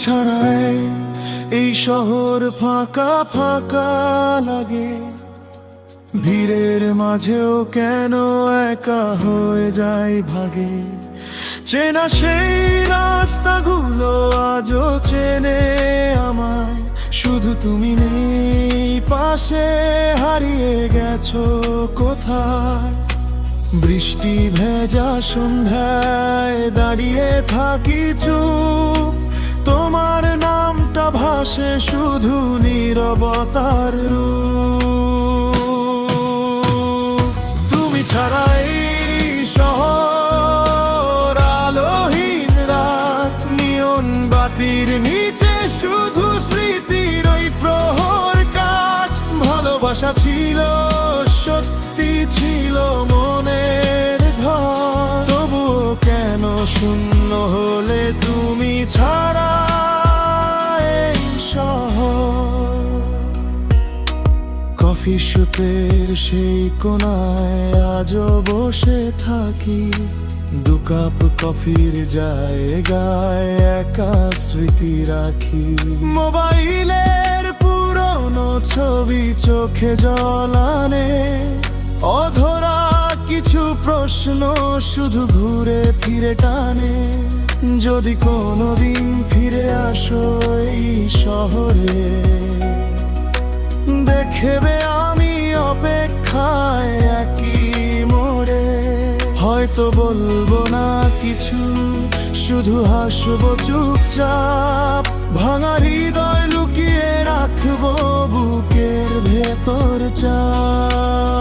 ছাড়াই এই শহর ফাঁকা ফাঁকা লাগে। ভিড়ের মাঝেও কেন একা হয়ে যায় ভাগে। চেনা সেই রাস্তাগুলো আজও চেনে আমায়, শুধু তুমি নেই পাশে, হারিয়ে গেছো কোথায়। বৃষ্টি ভেজা সন্ধ্যায় দাঁড়িয়ে থাকি চুপ, তোমার নামটা ভাসে শুধু নীরবতার রূপ। তুমি ছাড়াই শহর আলোহীন রাত, নিয়ন বাতির নিচে শুধু স্মৃতির ওই প্রহর কাজ। ভালোবাসা ছিল সত্যি ছিল মনের ঘর, তবুও কেন শূন্য হলে তুমি ছাড়া এই শহর। কফি শপের সেই কোনায় আজও বসে থাকি, দু কাপ কফির জায়গায় একা স্মৃতি রাখি। মোবাইলের পুরনো ছবি চোখে জল আনে, অধরা কিছু প্রশ্ন শুধু ঘুরে ফিরে টানে। যদি কোনোদিন ফিরে আসো এই শহরে, দেখবে আমি অপেক্ষায় একই মোড়ে। হয়তো বলবো না কিছু, শুধু হাসবো চুপচাপ। ভাঙা হৃদয় লুকিয়ে রাখবো বুকের ভেতর চাপ।